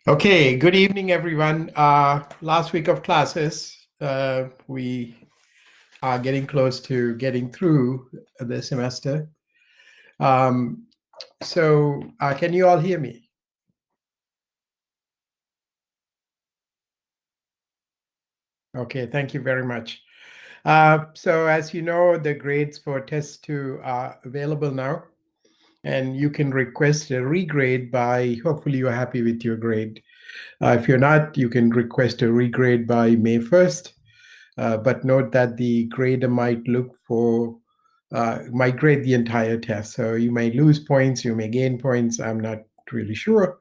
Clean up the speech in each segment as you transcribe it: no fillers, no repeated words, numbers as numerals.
Okay, good evening, everyone. Last week of classes, we are getting close to getting through the semester. Can you all hear me? Okay, thank you very much. So as you know, the grades for test 2 are available now, and you can request a regrade by, hopefully you're happy with your grade. If you're not, you can request a regrade by May 1st. But note that the grader might might grade the entire test. So you may lose points, you may gain points. I'm not really sure.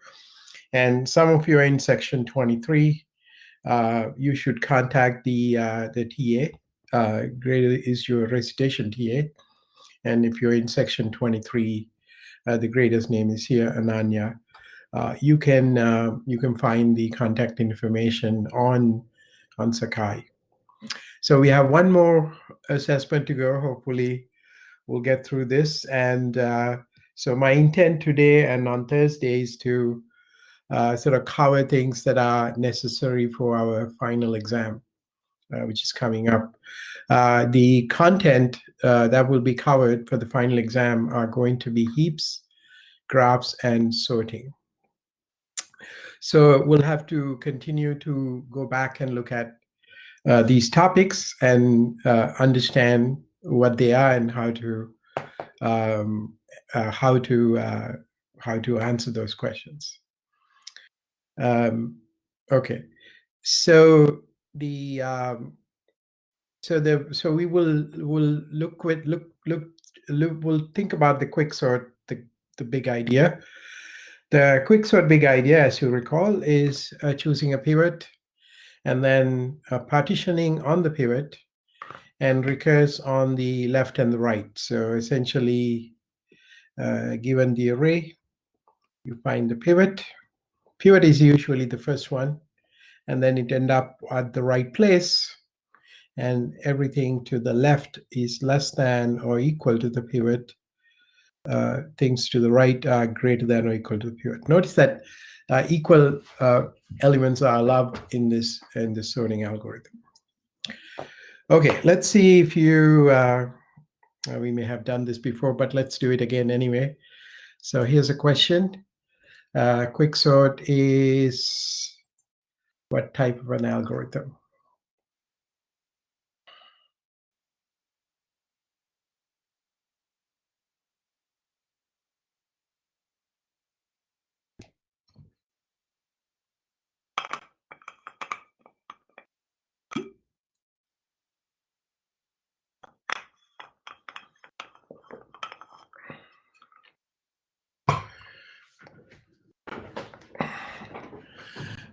And some of you are in section 23. You should contact the TA. Grader is your recitation TA. And if you're in section 23, the grader's name is here, Ananya. You can find the contact information on Sakai. So we have one more assessment to go. Hopefully, we'll get through this. And so my intent today and on Thursday is to sort of cover things that are necessary for our final exam, which is coming up. The content that will be covered for the final exam are going to be heaps, graphs, and sorting. So we'll have to continue to go back and look at these topics and understand what they are and how to answer those questions. Okay, so we we'll think about the quicksort, the big idea. The quicksort big idea, as you recall, is choosing a pivot and then partitioning on the pivot and recurse on the left and the right. So essentially, given the array, you find the pivot. Pivot is usually the first one, and then it ends up at the right place, and everything to the left is less than or equal to the pivot. Things to the right are greater than or equal to the pivot. Notice that equal elements are allowed in this sorting algorithm. Okay, let's see if we may have done this before, but let's do it again anyway. So here's a question. Quicksort is what type of an algorithm?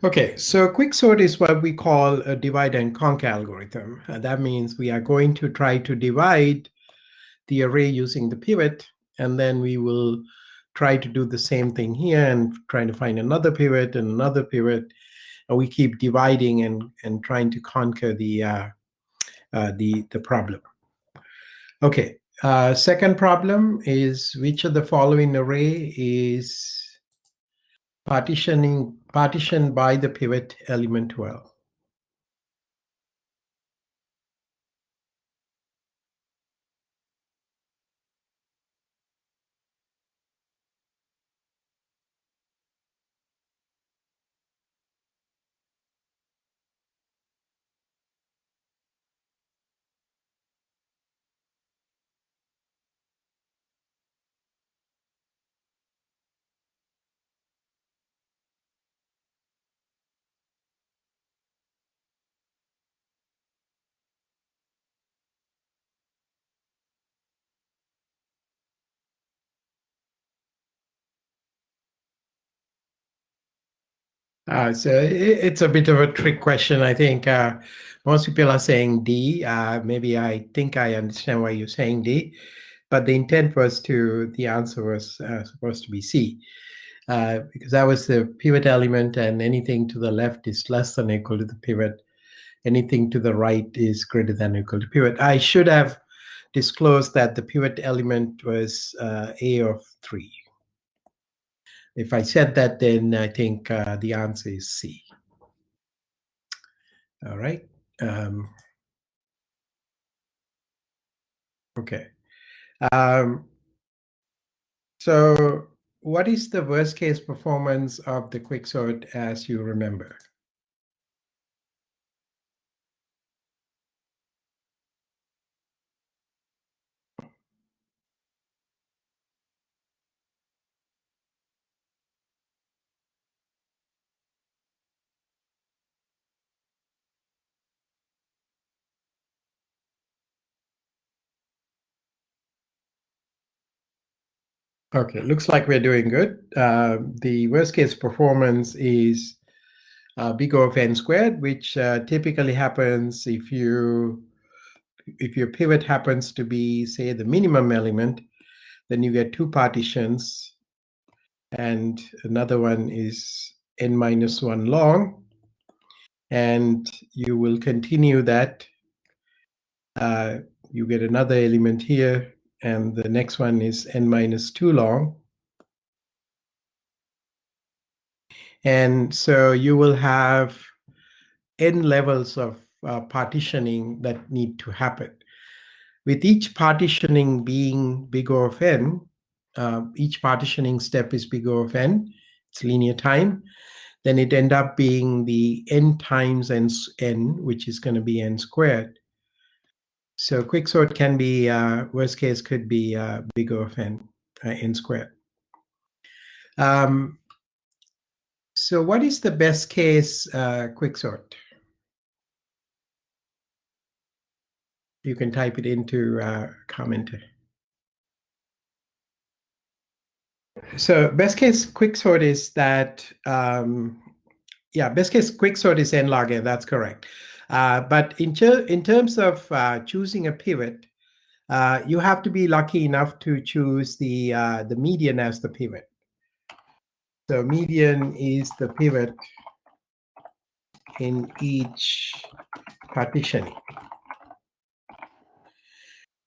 Okay, so quicksort is what we call a divide and conquer algorithm. That means we are going to try to divide the array using the pivot, and then we will try to do the same thing here and trying to find another pivot and another pivot. And we keep dividing and trying to conquer the problem. Okay, second problem is which of the following array is partitioned by the pivot element 12? So it's a bit of a trick question. I think most people are saying D. Maybe I think I understand why you're saying D, but the intent was the answer was supposed to be C, because that was the pivot element, and anything to the left is less than or equal to the pivot. Anything to the right is greater than or equal to pivot. I should have disclosed that the pivot element was A of 3. If I said that, then I think the answer is C. All right. Okay. So what is the worst case performance of the Quicksort as you remember? Okay, looks like we're doing good. The worst case performance is big O of n squared, which typically happens if your pivot happens to be, say, the minimum element, then you get two partitions, and another one is n minus 1 long, and you will continue that. You get another element here, and the next one is n minus 2 long. And so you will have n levels of partitioning that need to happen. With each partitioning being big O of n, each partitioning step is big O of n, it's linear time, then it end up being the n times n, which is going to be n squared. So quicksort can be, worst case could be big O of n, n squared. So what is the best case quicksort? You can type it into commenter. So best case quicksort is that, best case quicksort is n log n, that's correct. But in terms of choosing a pivot, you have to be lucky enough to choose the median as the pivot. So median is the pivot in each partitioning.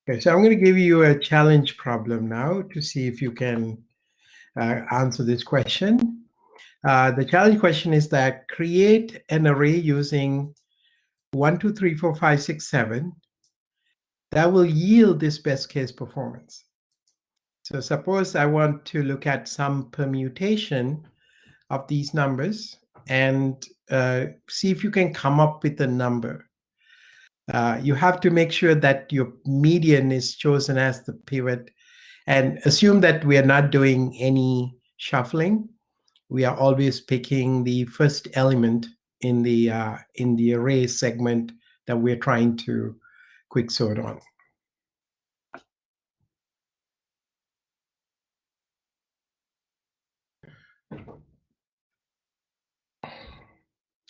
Okay, so I'm going to give you a challenge problem now to see if you can answer this question. The challenge question is that create an array using 1, 2, 3, 4, 5, 6, 7 that will yield this best case performance. So suppose I want to look at some permutation of these numbers and see if you can come up with a number. You have to make sure that your median is chosen as the pivot, and assume that we are not doing any shuffling. We are always picking the first element in the array segment that we're trying to quicksort on.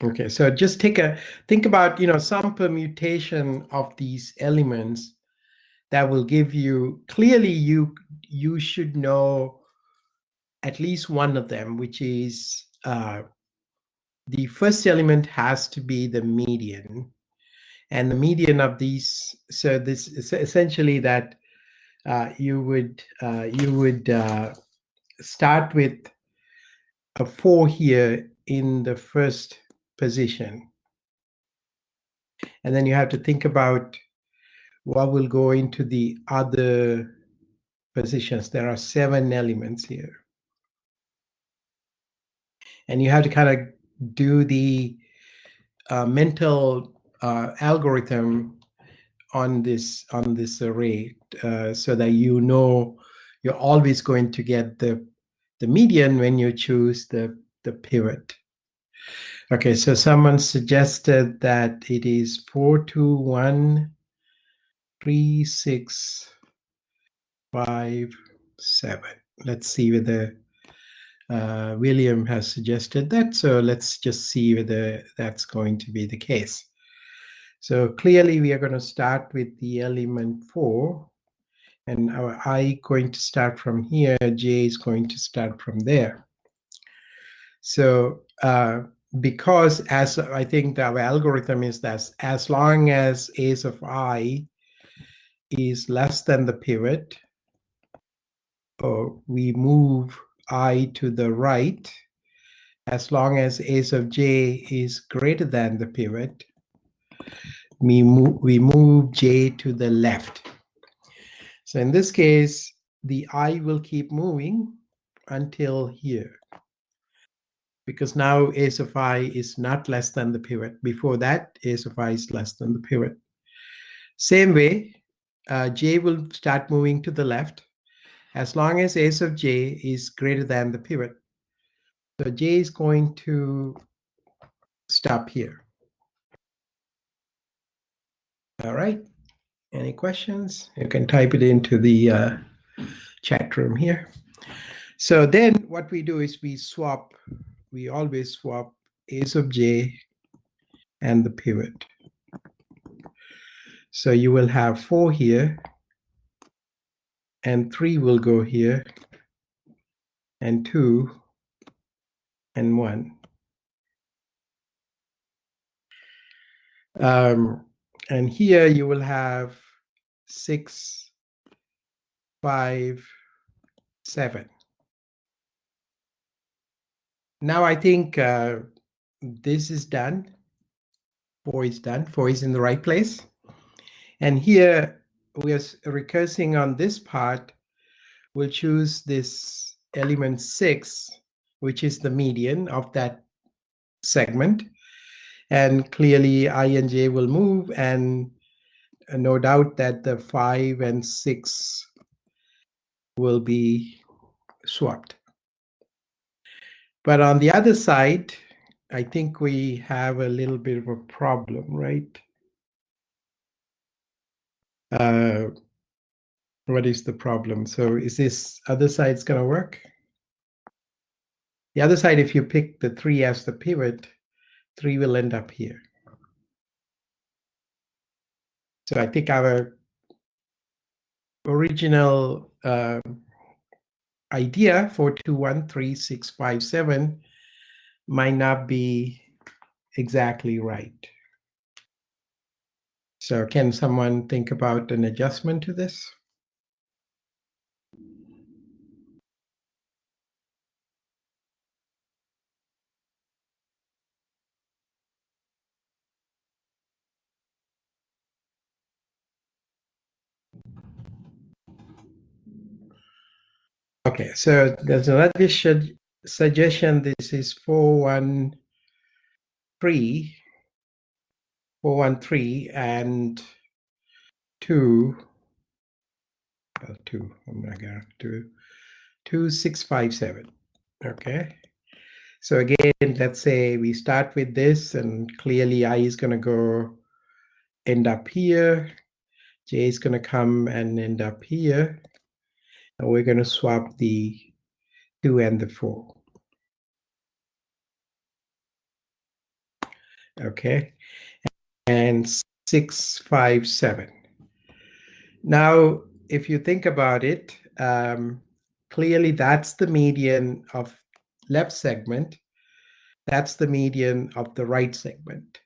Okay, so just think about, some permutation of these elements that will give you, clearly you should know at least one of them, which is the first element has to be the median, and the median of these. So this is essentially that you would start with a 4 here in the first position, and then you have to think about what will go into the other positions. There are 7 elements here, and you have to kind of do the mental algorithm on this array so that you're always going to get the median when you choose the pivot. Okay, so someone suggested that it is 4, 2, 1, 3, 6, 5, 7. Let's see whether William has suggested that. So let's just see whether that's going to be the case. So clearly we are going to start with the element 4, and our I going to start from here, j is going to start from there. So because, as I think our algorithm is that as long as a's of I is less than the pivot, we move I to the right, as long as ace of j is greater than the pivot, we move j to the left. So in this case, the I will keep moving until here, because now ace of I is not less than the pivot. Before that, ace of I is less than the pivot. Same way, j will start moving to the left as long as ace of j is greater than the pivot. So j is going to stop here. All right. Any questions? You can type it into the chat room here. So then what we do is we always swap ace of j and the pivot. So you will have 4 here, and 3 will go here, and 2, and 1. And here you will have 6, 5, 7. Now I think this is done. 4 is done. 4 is in the right place. And here we are recursing on this part. We'll choose this element 6, which is the median of that segment. And clearly I and j will move, and no doubt that the 5 and 6 will be swapped. But on the other side, I think we have a little bit of a problem, right? What is the problem? So is this other side's going to work? The other side, if you pick the 3 as the pivot, 3 will end up here. So I think our original idea 4, 2, 1, 3, 6, 5, 7 might not be exactly right. So can someone think about an adjustment to this? Okay, so there's another suggestion. This is 413, 413, and 2. 2. Oh my God, 2, 6, 5, 7. Okay. So again, let's say we start with this, and clearly I is going to end up here. J is going to come and end up here. And we're going to swap the 2 and the 4. Okay. And 6, 5, 7. Now, if you think about it, clearly that's the median of left segment. That's the median of the right segment.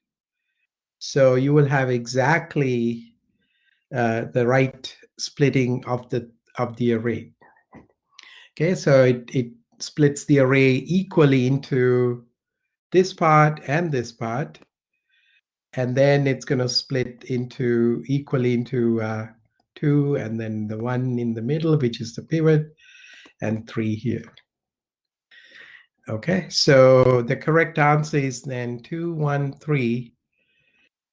So you will have exactly the right splitting of the array. Okay, so it splits the array equally into this part and this part, and then it's going to split equally into 2, and then the 1 in the middle, which is the pivot, and 3 here. Okay, so the correct answer is then 2, 1, 3,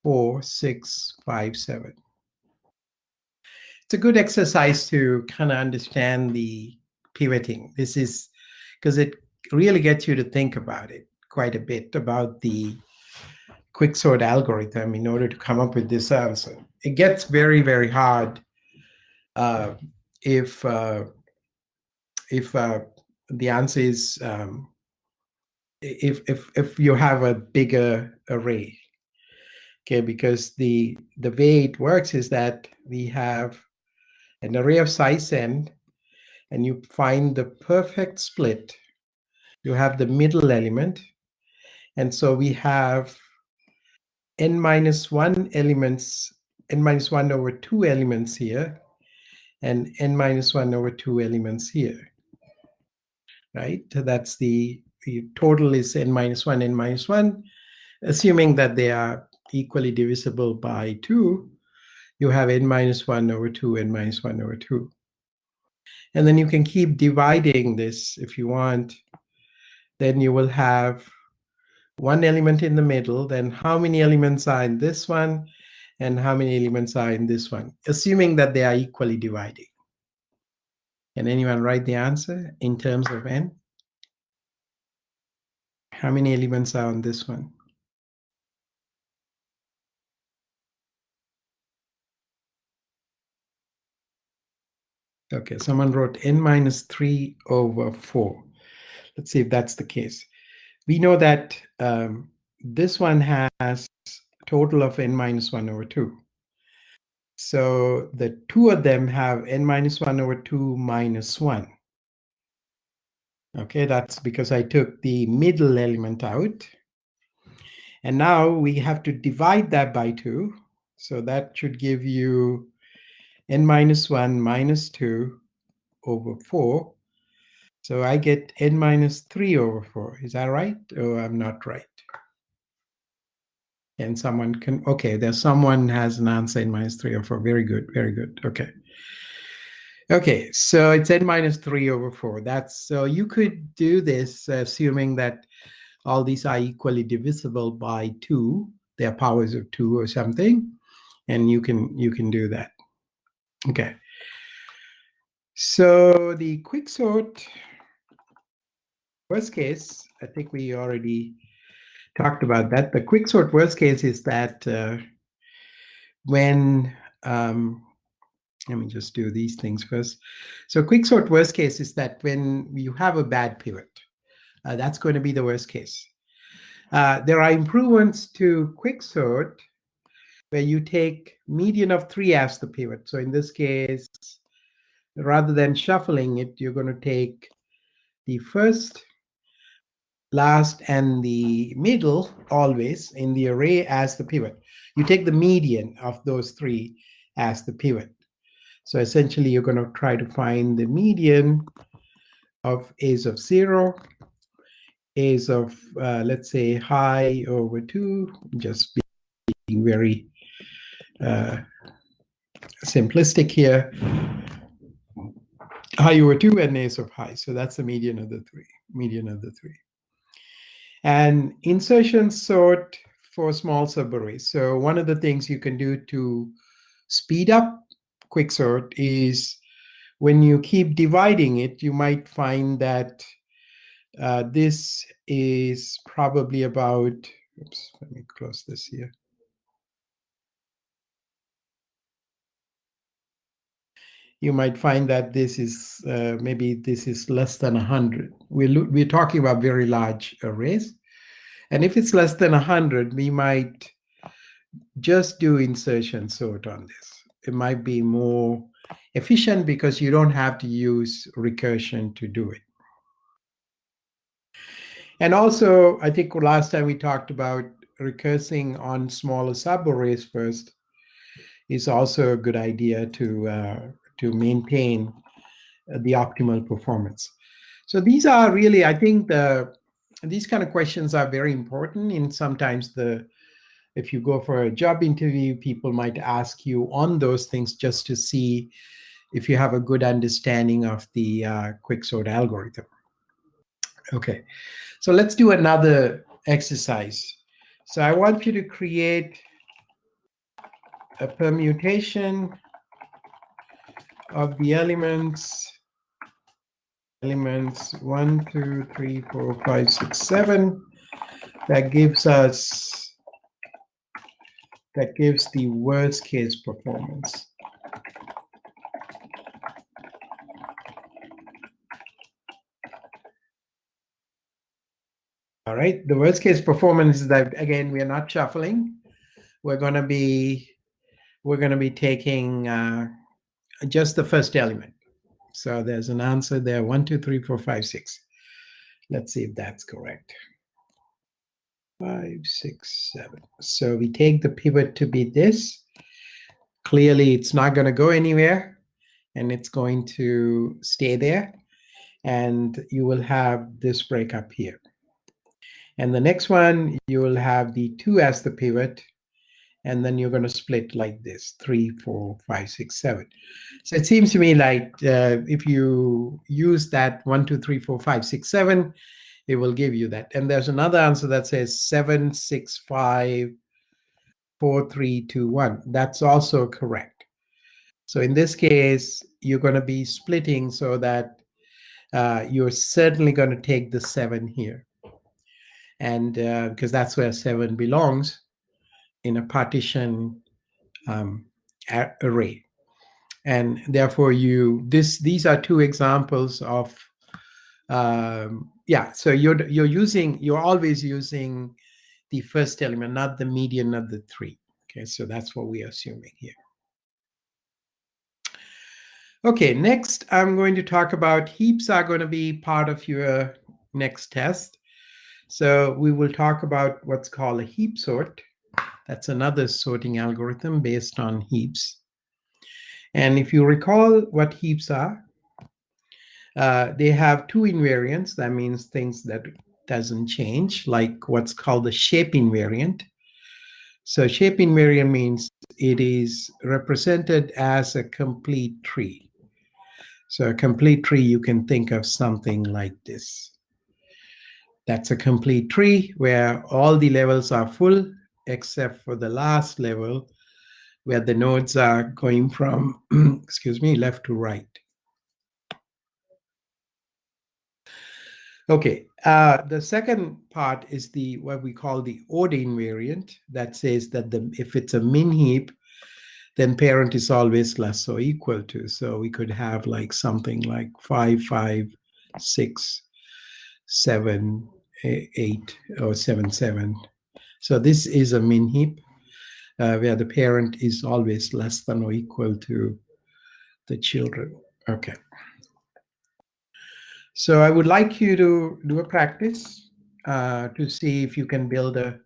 4, 6, 5, 7. It's a good exercise to kind of understand the pivoting. This is because it really gets you to think about it quite a bit, about the quicksort algorithm in order to come up with this answer. It gets very, very hard if the answer is if you have a bigger array. Okay, because the way it works is that we have an array of size n, and you find the perfect split. You have the middle element, and so we have n-1 elements, n-1 over 2 elements here, and n-1 over 2 elements here. right? That's the total is n minus 1, n minus 1. Assuming that they are equally divisible by 2, you have n minus 1 over 2, n minus 1 over 2. And then you can keep dividing this if you want. Then you will have one element in the middle. Then how many elements are in this one? And how many elements are in this one? Assuming that they are equally dividing. Can anyone write the answer in terms of n? How many elements are on this one? Okay, someone wrote n minus 3 over 4. Let's see if that's the case. We know that this one has a total of n minus 1 over 2. So the two of them have n minus 1 over 2 minus 1. Okay, that's because I took the middle element out. And now we have to divide that by 2. So that should give you n minus 1 minus 2 over 4. So I get n minus 3 over 4. Is that right? Oh, I'm not right. And someone can, okay, there's someone has an answer n minus 3 over 4. Very good, very good. Okay. Okay, so it's n minus 3 over 4. So you could do this assuming that all these are equally divisible by 2. They're powers of 2 or something. And you can do that. Okay. So the quicksort worst case, I think we already talked about that. The quicksort worst case is that when let me just do these things first. So quicksort worst case is that when you have a bad pivot, that's going to be the worst case. There are improvements to quicksort where you take median of 3 as the pivot. So in this case, rather than shuffling it, you're going to take the first, last, and the middle always in the array as the pivot. You take the median of those 3 as the pivot. So essentially, you're going to try to find the median of a's of 0, a's of, let's say, high over 2, just being very simplistic here, high over 2 and a's of high. So that's the median of the 3. And insertion sort for small subarrays. So one of the things you can do to speed up quicksort is when you keep dividing it, you might find that this is probably about, oops, let me close this here. You might find that this is, maybe this is less than 100. We're talking about very large arrays. And if it's less than 100, we might just do insertion sort on this. It might be more efficient because you don't have to use recursion to do it. And also, I think last time we talked about recursing on smaller subarrays first is also a good idea to maintain the optimal performance. So these are really, I think, these kind of questions are very important. And sometimes if you go for a job interview, people might ask you on those things just to see if you have a good understanding of the quicksort algorithm. Okay, so let's do another exercise. So I want you to create a permutation of the elements 1, 2, 3, 4, 5, 6, 7. That gives the worst case performance. All right, the worst case performance is that, again, we are not shuffling. We're going to be taking just the first element. So there's an answer there, 1, 2, 3, 4, 5, 6. Let's see if that's correct. 5, 6, 7. So we take the pivot to be this. Clearly, it's not going to go anywhere, and it's going to stay there. and you will have this breakup here. And the next one, you will have the 2 as the pivot, and then you're going to split like this, 3, 4, 5, 6, 7. So it seems to me like if you use that 1, 2, 3, 4, 5, 6, 7, it will give you that. And there's another answer that says 7, 6, 5, 4, 3, 2, 1. That's also correct. So in this case, you're going to be splitting so that you're certainly going to take the 7 here. And because that's where 7 belongs in a partition array. And therefore these are 2 examples of so you're always using the first element, not the median of the 3. Okay, so that's what we're assuming here. Okay, next I'm going to talk about heaps are going to be part of your next test. So we will talk about what's called a heap sort. That's another sorting algorithm based on heaps. And if you recall what heaps are, they have 2 invariants. That means things that doesn't change, like what's called the shape invariant. So shape invariant means it is represented as a complete tree. So a complete tree, you can think of something like this. That's a complete tree where all the levels are full except for the last level where the nodes are going from, excuse me, left to right. Okay, the second part is what we call the odd invariant that says that if it's a min heap, then parent is always less or equal to. So we could have like something like 5, 5, 6, 7, 8, or 7, 7. So this is a min heap where the parent is always less than or equal to the children. Okay. So I would like you to do a practice to see if you can build a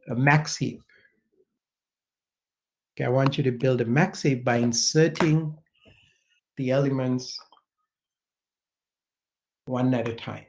Max-Heap. Okay, I want you to build a Max-Heap by inserting the elements one at a time.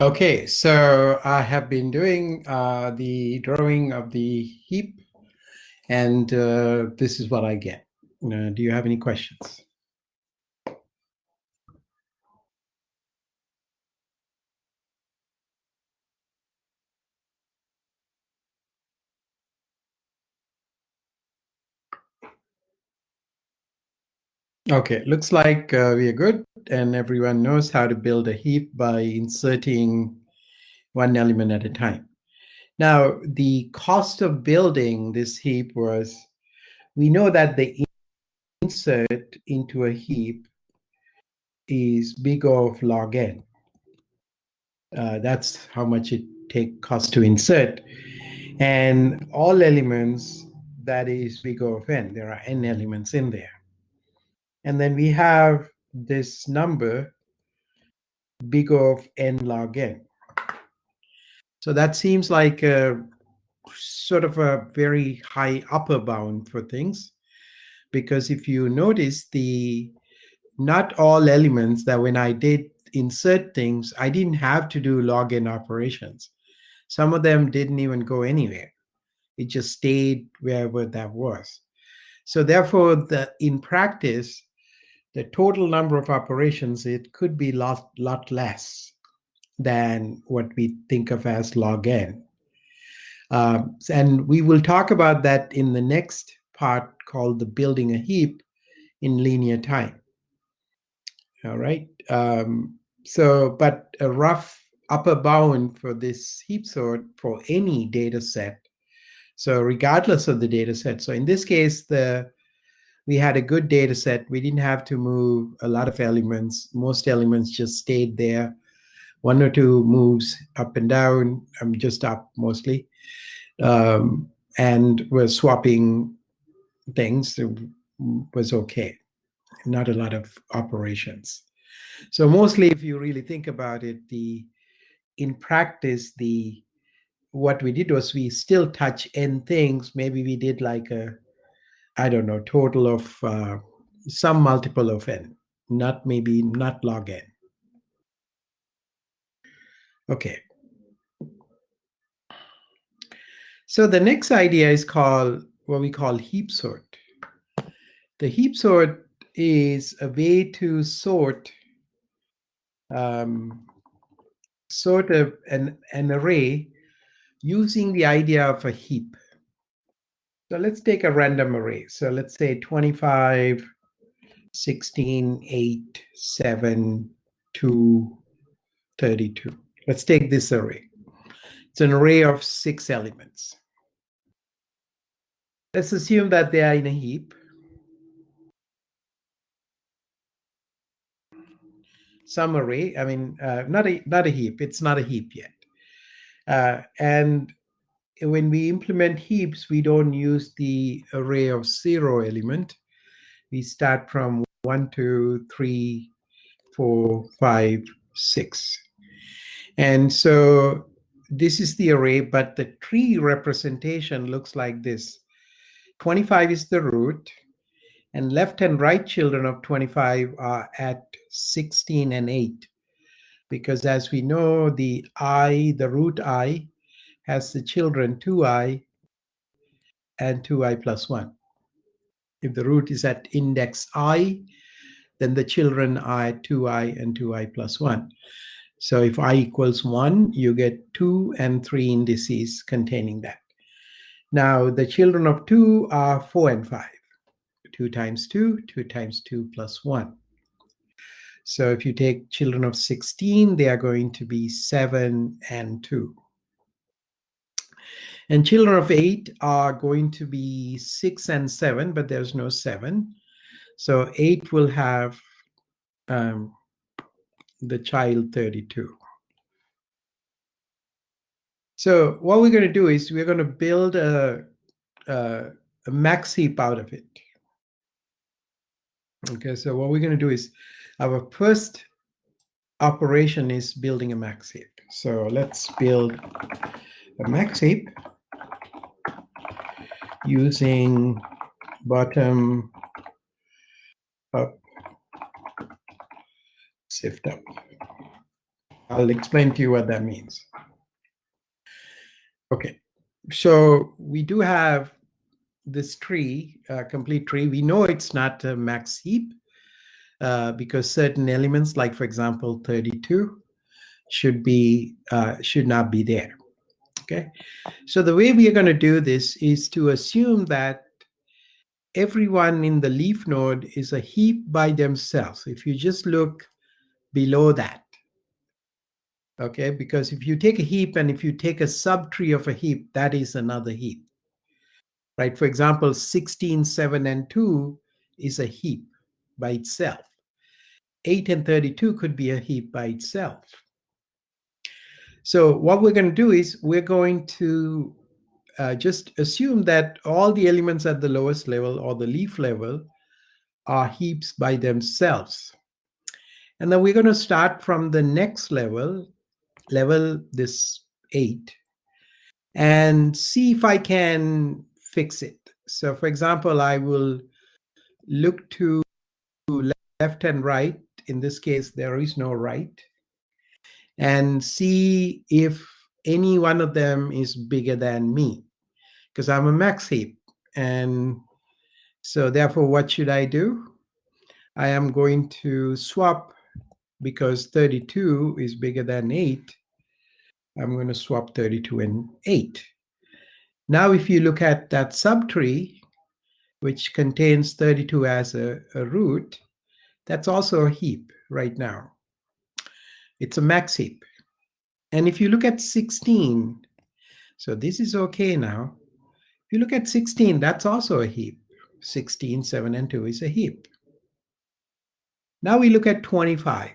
Okay, so I have been doing the drawing of the heap, and this is what I get. Do you have any questions? Okay, looks like we are good, and everyone knows how to build a heap by inserting one element at a time. Now, the cost of building this heap was, we know that the insert into a heap is big of log n. That's how much it costs to insert. And all elements, that is big of n. There are n elements in there. And then we have this number, big of n log n. So that seems like a sort of a very high upper bound for things. Because if you notice, not all elements, that when I did insert things, I didn't have to do log n operations. Some of them didn't even go anywhere. It just stayed wherever that was. So therefore, in practice, the total number of operations, it could be a lot less than what we think of as log n. And we will talk about that in the next part called the building a heap in linear time. All right. But a rough upper bound for this heap sort for any data set. So regardless of the data set. So in this case, we had a good data set. We didn't have to move a lot of elements. Most elements just stayed there. One or two moves up and down, just up mostly. And we're swapping things. It was okay. Not a lot of operations. So mostly, if you really think about it, in practice, what we did was we still touch n things. Maybe we did like I don't know, total of some multiple of n, not log n. Okay. So the next idea is called what we call heap sort. The heap sort is a way to sort an array using the idea of a heap. So let's take a random array. So let's say 25, 16, 8, 7, 2, 32. Let's take this array. It's an array of 6 elements. Let's assume that they are in a heap. Some array, I mean, not a heap. It's not a heap yet. And when we implement heaps, we don't use the array of 0 element. We start from 1, 2, 3, 4, 5, 6. And so this is the array, but the tree representation looks like this. 25 is the root, and left and right children of 25 are at 16 and 8. Because as we know, the root I, has the children 2i and 2i plus 1. If the root is at index I, then the children are at 2i and 2i plus 1. So if I equals 1, you get 2 and 3 indices containing that. Now, the children of 2 are 4 and 5. 2 times 2, 2 times 2 plus 1. So if you take children of 16, they are going to be 7 and 2. And children of 8 are going to be 6 and 7, but there's no 7. So 8 will have the child 32. So what we're going to do is we're going to build a Max-Heap out of it. Okay, so what we're going to do is our first operation is building a Max-Heap. So let's build a Max-Heap using bottom up, sift up. I'll explain to you what that means. Okay, so we do have this tree, complete tree. We know it's not a max heap because certain elements, like for example 32, should not be there. Okay, so the way we are going to do this is to assume that everyone in the leaf node is a heap by themselves. If you just look below that, okay, because if you take a heap and if you take a subtree of a heap, that is another heap, right? For example, 16, 7, and 2 is a heap by itself. 8 and 32 could be a heap by itself. So what we're going to do is we're going to just assume that all the elements at the lowest level or the leaf level are heaps by themselves. And then we're going to start from the next level this 8, and see if I can fix it. So for example, I will look to left and right. In this case, there is no right. And see if any one of them is bigger than me, because I'm a Max-Heap. And so therefore, what should I do? I am going to swap, because 32 is bigger than 8. I'm going to swap 32 and 8. Now, if you look at that subtree, which contains 32 as a root, that's also a heap right now. It's a max heap. And if you look at 16, so this is okay now. If you look at 16, that's also a heap. 16, 7, and 2 is a heap. Now we look at 25.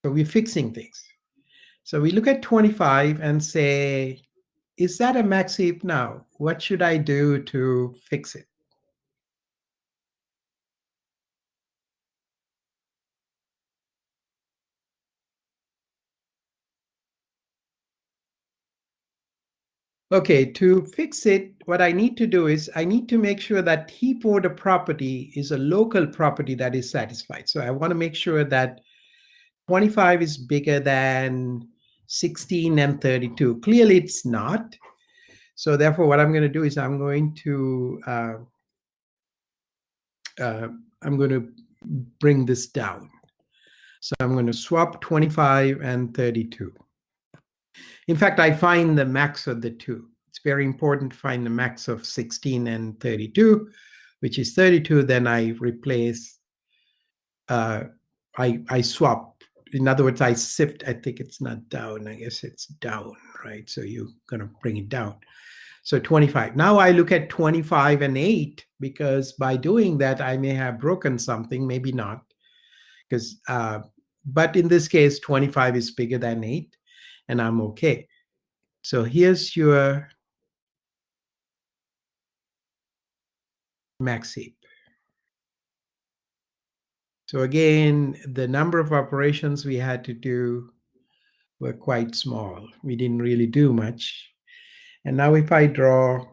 So we're fixing things. So we look at 25 and say, is that a max heap now? What should I do to fix it? Okay, to fix it, what I need to do is I need to make sure that heap order property is a local property that is satisfied. So I want to make sure that 25 is bigger than 16 and 32. Clearly, it's not. So therefore, what I'm going to do is I'm going to bring this down. So I'm going to swap 25 and 32. In fact, I find the max of the two. It's very important to find the max of 16 and 32, which is 32. Then I replace, I swap. In other words, I shift. I think it's not down. I guess it's down, right? So you're going to bring it down. So 25. Now I look at 25 and 8, because by doing that, I may have broken something, maybe not. Because, but in this case, 25 is bigger than 8, and I'm okay. So here's your max heap. So again, the number of operations we had to do were quite small. We didn't really do much. And now if I draw,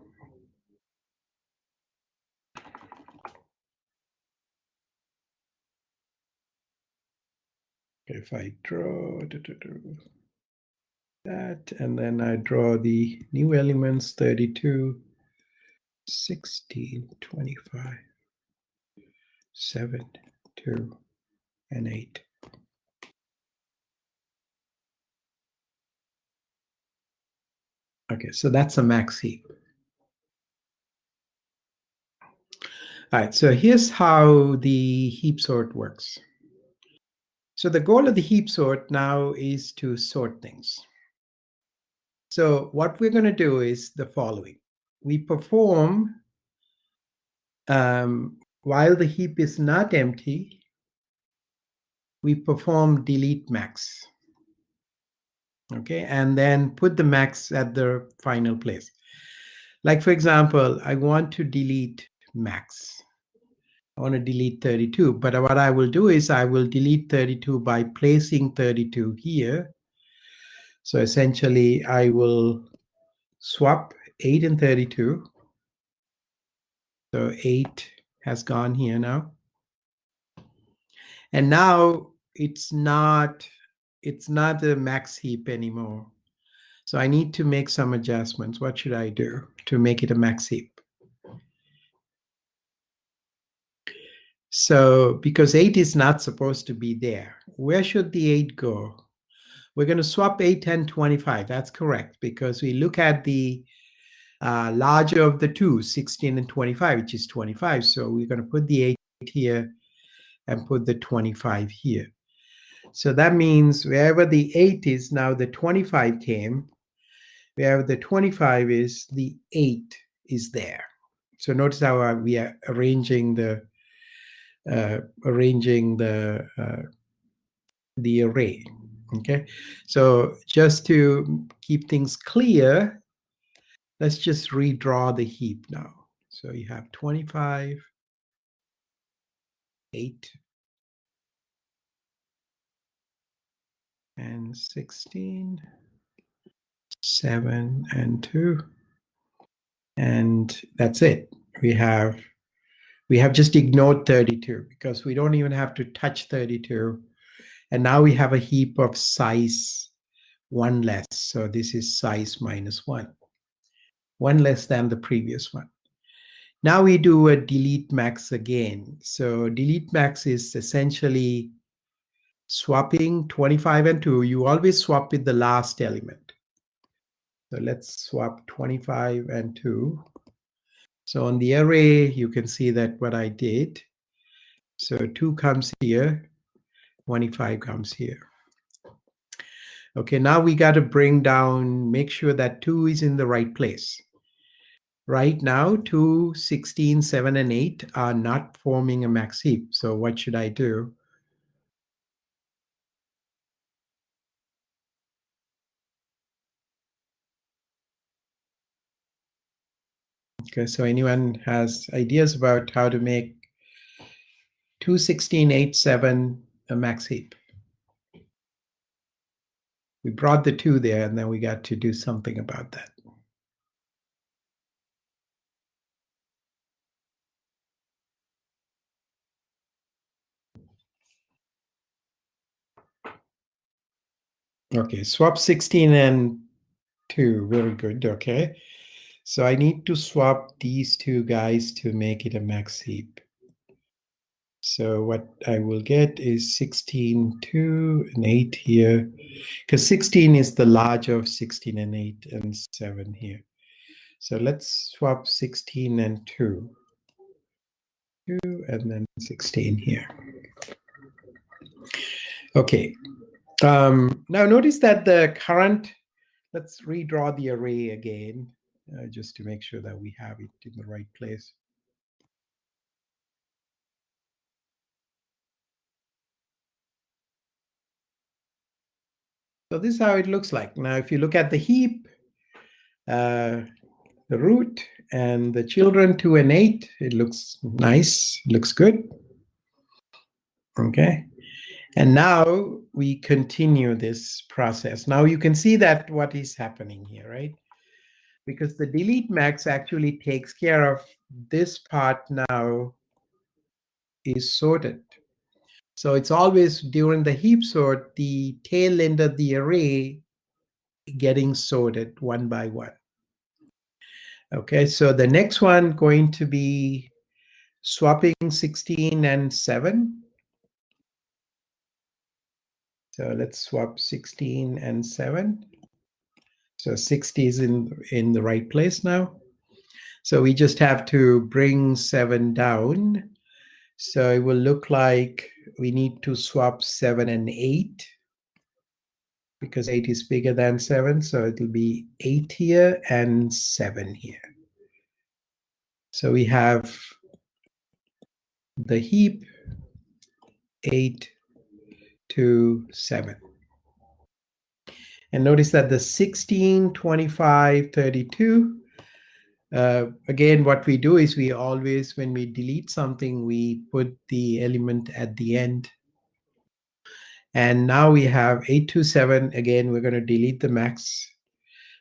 that, and then I draw the new elements, 32, 16, 25, 7, 2, and 8. Okay, so that's a max heap. All right, so here's how the heap sort works. So the goal of the heap sort now is to sort things. So what we're going to do is the following. We perform, while the heap is not empty, we perform delete max. Okay, and then put the max at the final place. Like for example, I want to delete max. I want to delete 32, but what I will do is I will delete 32 by placing 32 here. So essentially, I will swap 8 and 32. So 8 has gone here now. And now it's not it's not a max heap anymore. So I need to make some adjustments. What should I do to make it a max heap? So because 8 is not supposed to be there, where should the 8 go? We're going to swap 8, 10, 25. That's correct, because we look at the larger of the two, 16 and 25, which is 25. So we're going to put the 8 here and put the 25 here. So that means wherever the 8 is, now the 25 came. Wherever the 25 is, the 8 is there. So notice how we are arranging the array. Okay, so just to keep things clear, let's just redraw the heap now. So you have 25, 8, and 16, 7, and 2. And that's it. We have just ignored 32 because we don't even have to touch 32. And now we have a heap of size 1 less. So this is size -1, 1 less than the previous one. Now we do a delete max again. So delete max is essentially swapping 25 and 2. You always swap with the last element. So let's swap 25 and 2. So on the array, you can see that what I did. So 2 comes here, 25 comes here. Okay, now we got to bring down, make sure that 2 is in the right place. Right now, 2, 16, 7, and 8 are not forming a max heap. So what should I do? Okay, so anyone has ideas about how to make 2, 16, 8, 7 a max heap? We brought the 2 there, and then we got to do something about that. Okay, swap 16 and 2. Very good. Okay. So I need to swap these two guys to make it a max heap. So what I will get is 16, 2, and 8 here. Because 16 is the larger of 16 and 8 and 7 here. So let's swap 16 and 2. 2 and then 16 here. Okay. Now notice that the current, let's redraw the array again, just to make sure that we have it in the right place. So this is how it looks like. Now, if you look at the heap, the root and the children 2 and 8, it looks nice, looks good. Okay. And now we continue this process. Now you can see that what is happening here, right? Because the delete max actually takes care of this part now is sorted. So it's always during the heap sort, the tail end of the array getting sorted one by one. Okay, so the next one going to be swapping 16 and 7. So let's swap 16 and 7. So 60 is in the right place now. So we just have to bring 7 down. So it will look like we need to swap 7 and 8 because 8 is bigger than 7. So it will be 8 here and 7 here. So we have the heap 8 to 7. And notice that the 16, 25, 32, again, what we do is we always, when we delete something, we put the element at the end. And now we have 8 to 7. Again, we're going to delete the max.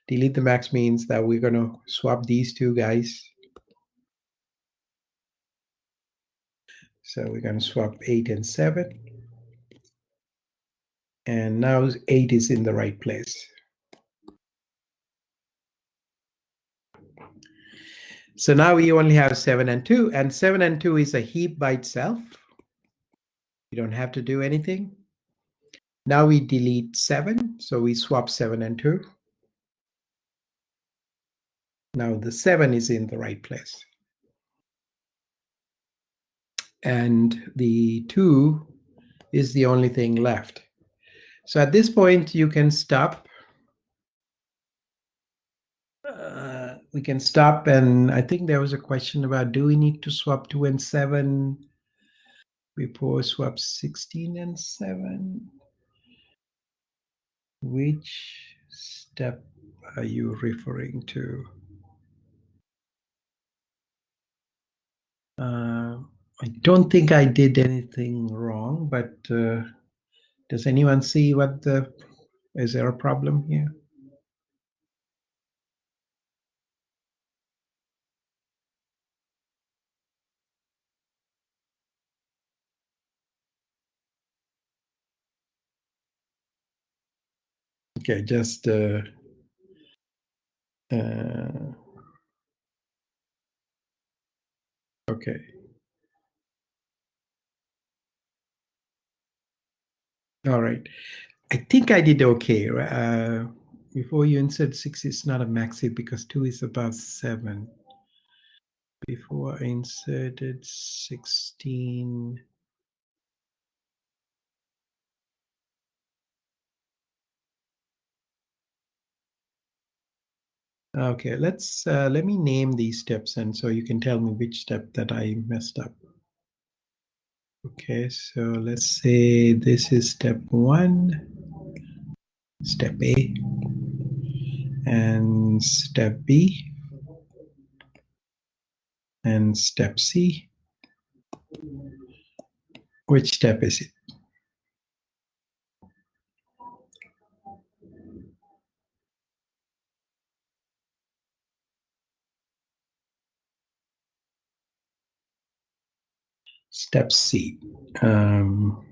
Delete the max means that we're going to swap these two guys. So we're going to swap 8 and 7. And now 8 is in the right place. So now we only have 7 and 2, and 7 and 2 is a heap by itself. You don't have to do anything. Now we delete 7, so we swap 7 and 2. Now the 7 is in the right place. And the 2 is the only thing left. So at this point, you can stop. We can stop, and I think there was a question about, do we need to swap 2 and 7 before swap 16 and 7? Which step are you referring to? I don't think I did anything wrong, but does anyone see is there a problem here? Okay, just okay. All right. I think I did okay. Before you insert 6, it's not a Max-Heap because 2 is above 7. Before I inserted 16. Okay, let me name these steps, and so you can tell me which step that I messed up. Okay, so let's say this is step 1, step A, and step B, and step C. Which step is it? Step C. I'm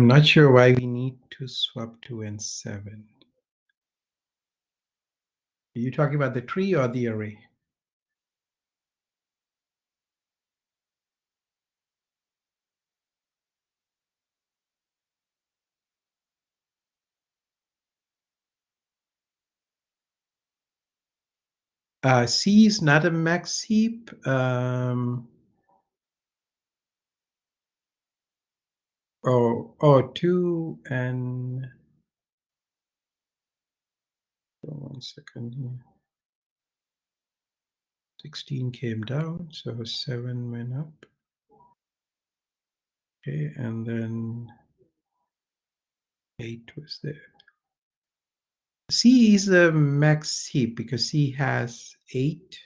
not sure why we need to swap 2 and 7. Are you talking about the tree or the array? C is not a Max-Heap. Oh, 2 and 1 second here. 16 came down, so 7 went up. Okay, and then 8 was there. C is a Max-Heap because C has 8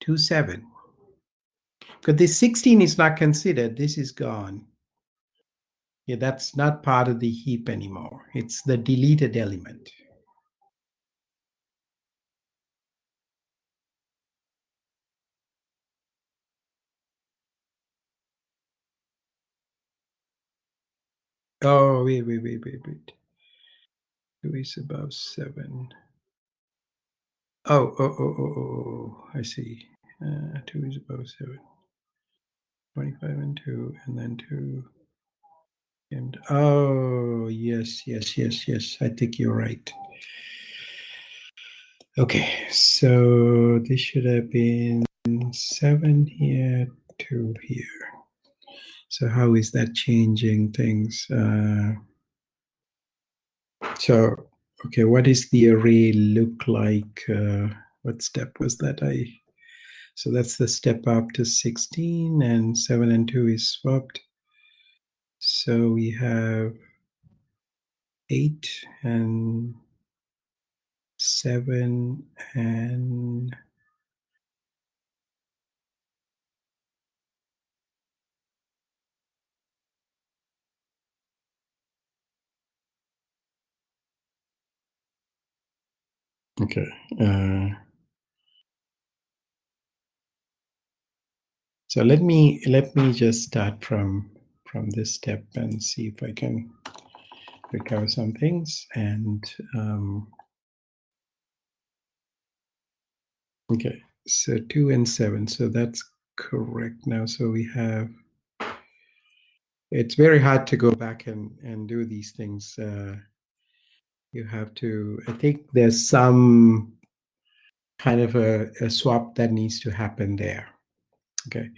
to 7. Because this 16 is not considered. This is gone. Yeah, that's not part of the heap anymore. It's the deleted element. Oh, wait. 2 is above 7. Oh, I see. 2 is above 7. 25 and 2, and then 2. And oh, yes. I think you're right. Okay, so this should have been 7 here, 2 here. So how is that changing things? So, okay, what does the array look like? What step was that? So that's the step up to 16, and 7 and 2 is swapped. So we have 8 and 7 and Okay. So let me just start from this step and see if I can recover some things. And okay, so 2 and 7. So that's correct now. So we have. It's very hard to go back and do these things. You have to. I think there's some kind of a swap that needs to happen there. Okay.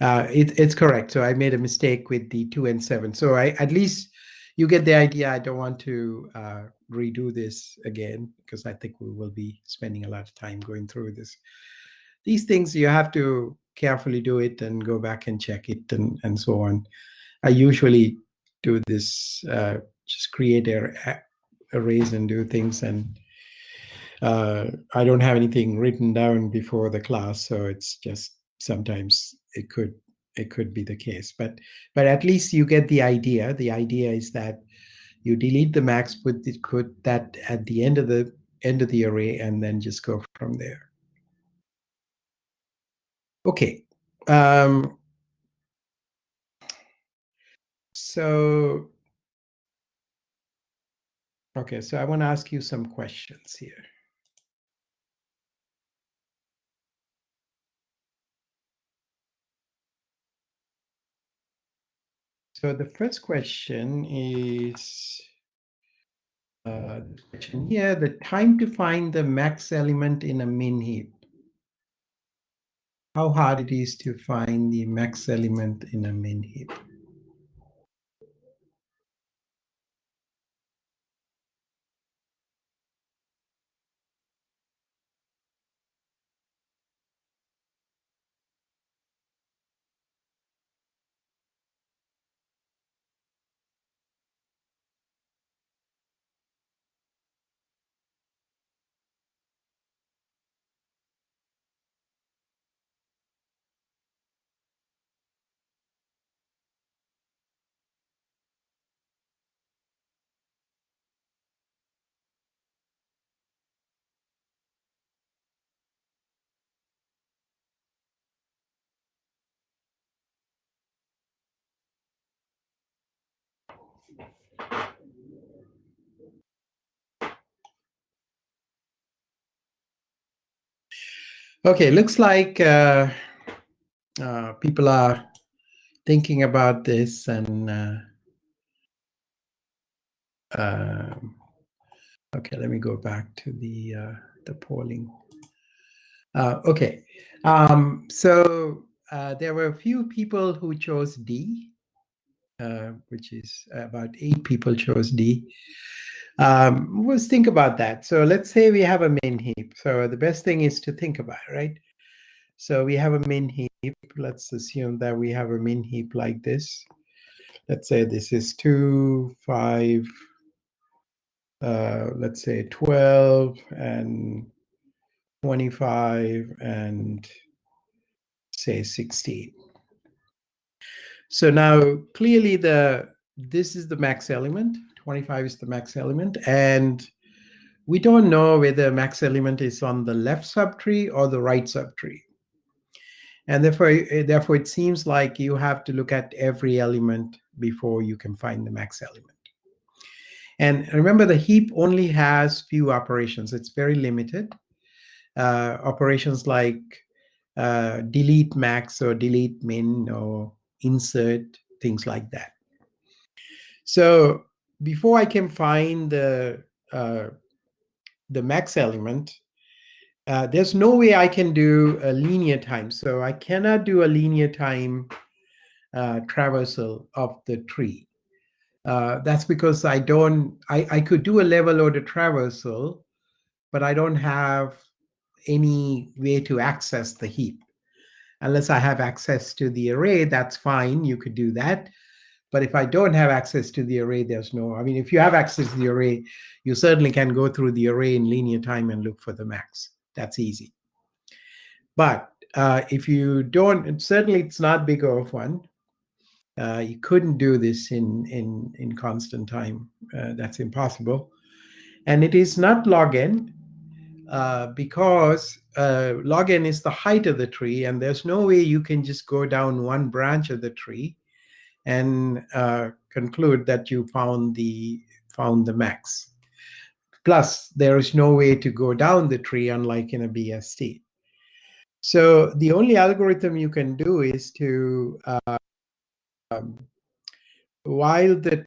It's correct. So I made a mistake with the 2 and 7. So at least you get the idea. I don't want to redo this again because I think we will be spending a lot of time going through this. These things you have to carefully do it and go back and check it and so on. I usually do this, just create arrays and do things, and I don't have anything written down before the class, so it's just sometimes it could be the case, but at least you get the idea. The idea is that you delete the max, put that at the end of the array, and then just go from there. Okay. So okay, so I want to ask you some questions here. So the first question is here, the time to find the max element in a min heap. How hard it is to find the max element in a min heap. Okay, looks like people are thinking about this, and okay, let me go back to the polling. Okay, so there were a few people who chose D, which is about 8 people chose D. Let's think about that. So let's say we have a min heap. So the best thing is to think about it, right? So we have a min heap. Let's assume that we have a min heap like this. Let's say this is 2, 5, let's say 12 and 25 and say 16. So now clearly this is the max element. 25 is the max element, and we don't know whether max element is on the left subtree or the right subtree. And therefore, it seems like you have to look at every element before you can find the max element. And remember, the heap only has few operations. It's very limited. Operations like delete max or delete min or insert, things like that. So before I can find the max element, there's no way I can do a linear time. So I cannot do a linear time traversal of the tree. That's because I could do a level order traversal, but I don't have any way to access the heap. Unless I have access to the array, that's fine. You could do that. But if I don't have access to the array, there's no, I mean, if you have access to the array, you certainly can go through the array in linear time and look for the max. That's easy. But if you don't, certainly it's not big of one. You couldn't do this in constant time. That's impossible. And it is not log n. because log n is the height of the tree, and there's no way you can just go down one branch of the tree and conclude that you found the max. Plus, there is no way to go down the tree, unlike in a BST. So the only algorithm you can do is to, while the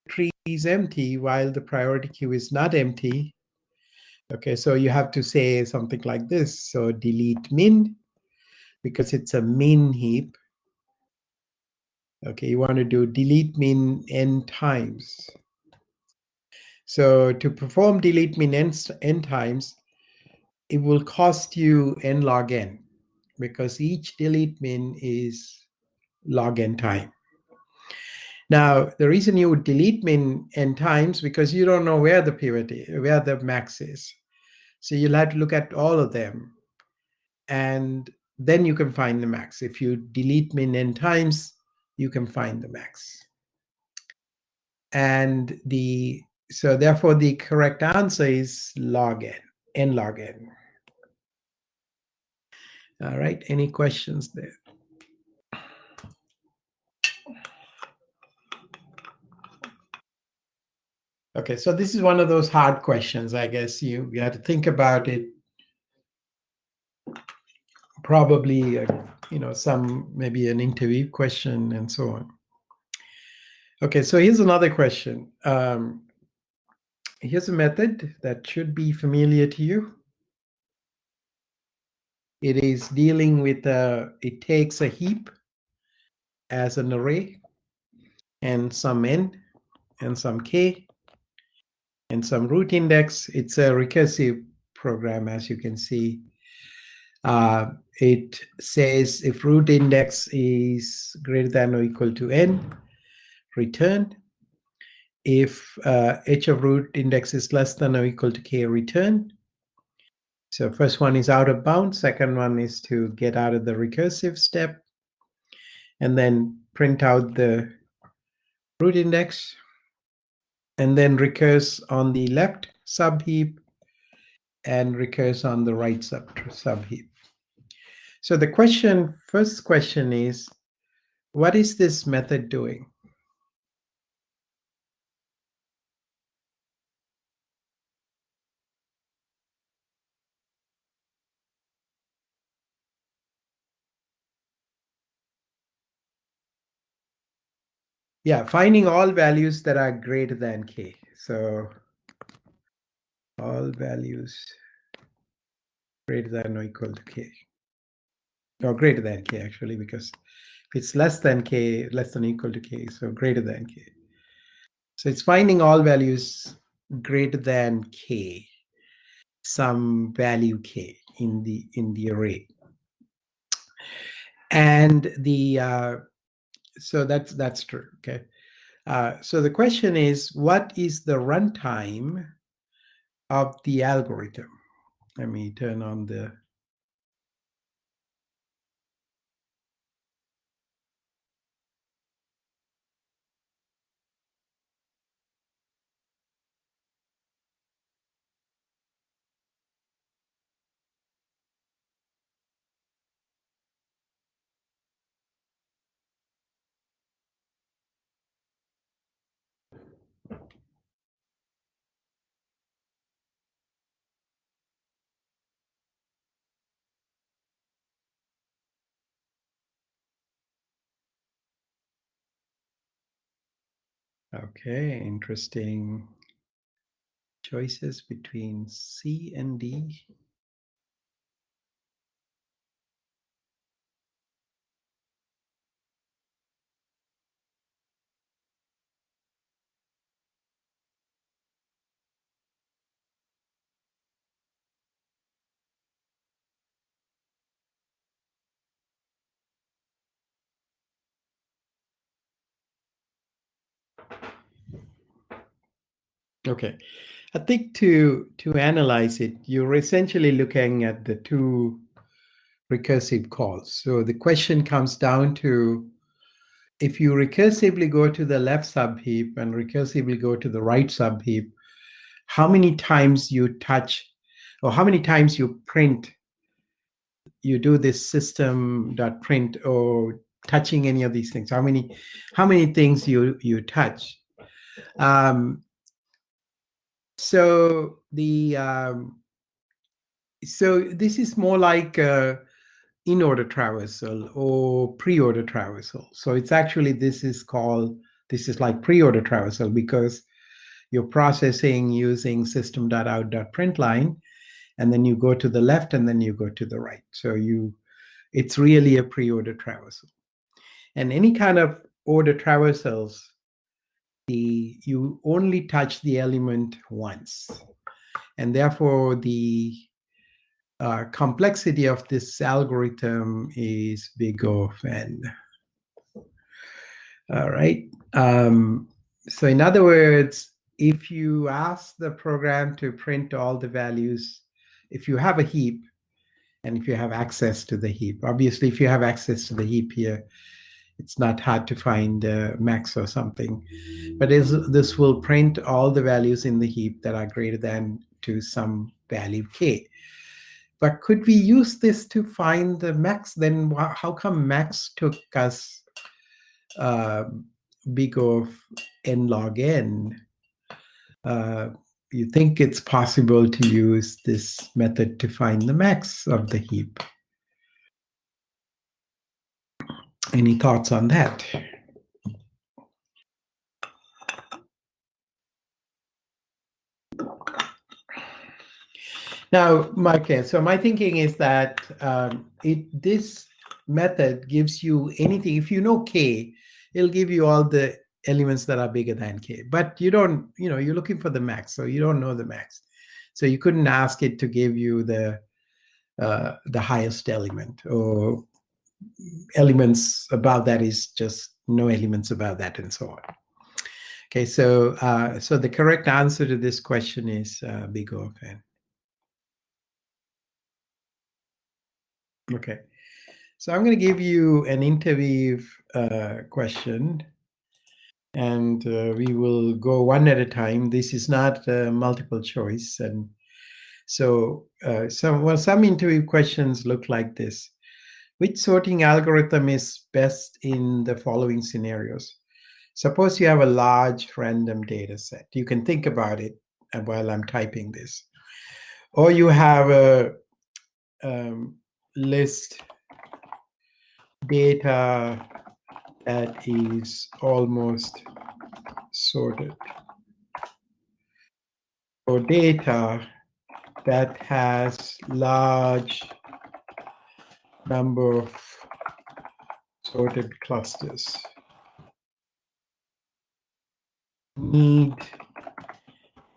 tree is empty, while the priority queue is not empty, okay, so you have to say something like this. So delete min, because it's a min heap. Okay, you want to do delete min n times. So to perform delete min n times, it will cost you n log n, because each delete min is log n time. Now, the reason you would delete min n times, because you don't know where the pivot is, where the max is. So you'll have to look at all of them, and then you can find the max. If you delete min n times, you can find the max. And so therefore the correct answer is log n log n. All right, any questions there? Okay, so this is one of those hard questions, I guess. You have to think about it. Probably, maybe an interview question and so on. Okay, so here's another question. Here's a method that should be familiar to you. It is dealing with, it takes a heap as an array, and some n, and some k, and some root index. It's a recursive program, as you can see. It says if root index is greater than or equal to n, return. If h of root index is less than or equal to k, return. So first one is out of bounds. Second one is to get out of the recursive step. And then print out the root index. And then recurse on the left subheap and recurse on the right subheap. So the first question is, what is this method doing? Yeah, finding all values that are greater than k. So all values greater than or equal to k. Or greater than k, actually, because if it's less than k, less than or equal to k, so greater than k. So it's finding all values greater than k, some value k in the array. And so that's true. Okay. So the question is, what is the runtime of the algorithm? Let me turn on the. Okay, interesting choices between C and D. Okay, I think to analyze it, you're essentially looking at the two recursive calls. So the question comes down to, if you recursively go to the left subheap and recursively go to the right subheap, how many times you touch, or how many times you do this system.print or touching any of these things, how many things you touch. So this is more like in-order traversal or pre-order traversal. So it's actually this is like pre-order traversal, because you're processing using system.out.println, and then you go to the left and then you go to the right. So it's really a pre-order traversal. And any kind of order traversals, you only touch the element once, and therefore the complexity of this algorithm is big O of n. All right. So in other words, if you ask the program to print all the values, if you have a heap and if you have access to the heap, obviously if you have access to the heap here, it's not hard to find max or something, but this will print all the values in the heap that are greater than to some value k. But could we use this to find the max? Then how come max took us big O of n log n? You think it's possible to use this method to find the max of the heap? Any thoughts on that? Now, so my thinking is that this method gives you anything. If you know k, it'll give you all the elements that are bigger than k. But you don't, you're looking for the max, so you don't know the max. So you couldn't ask it to give you the highest element, or elements above that is just no elements above that, and so on. Okay, so the correct answer to this question is big O of n. Okay, so I'm going to give you an interweave question, and we will go one at a time. This is not multiple choice, and so some interweave questions look like this. Which sorting algorithm is best in the following scenarios? Suppose you have a large random data set. You can think about it while I'm typing this. Or you have a list data that is almost sorted, or data that has large number of sorted clusters. Need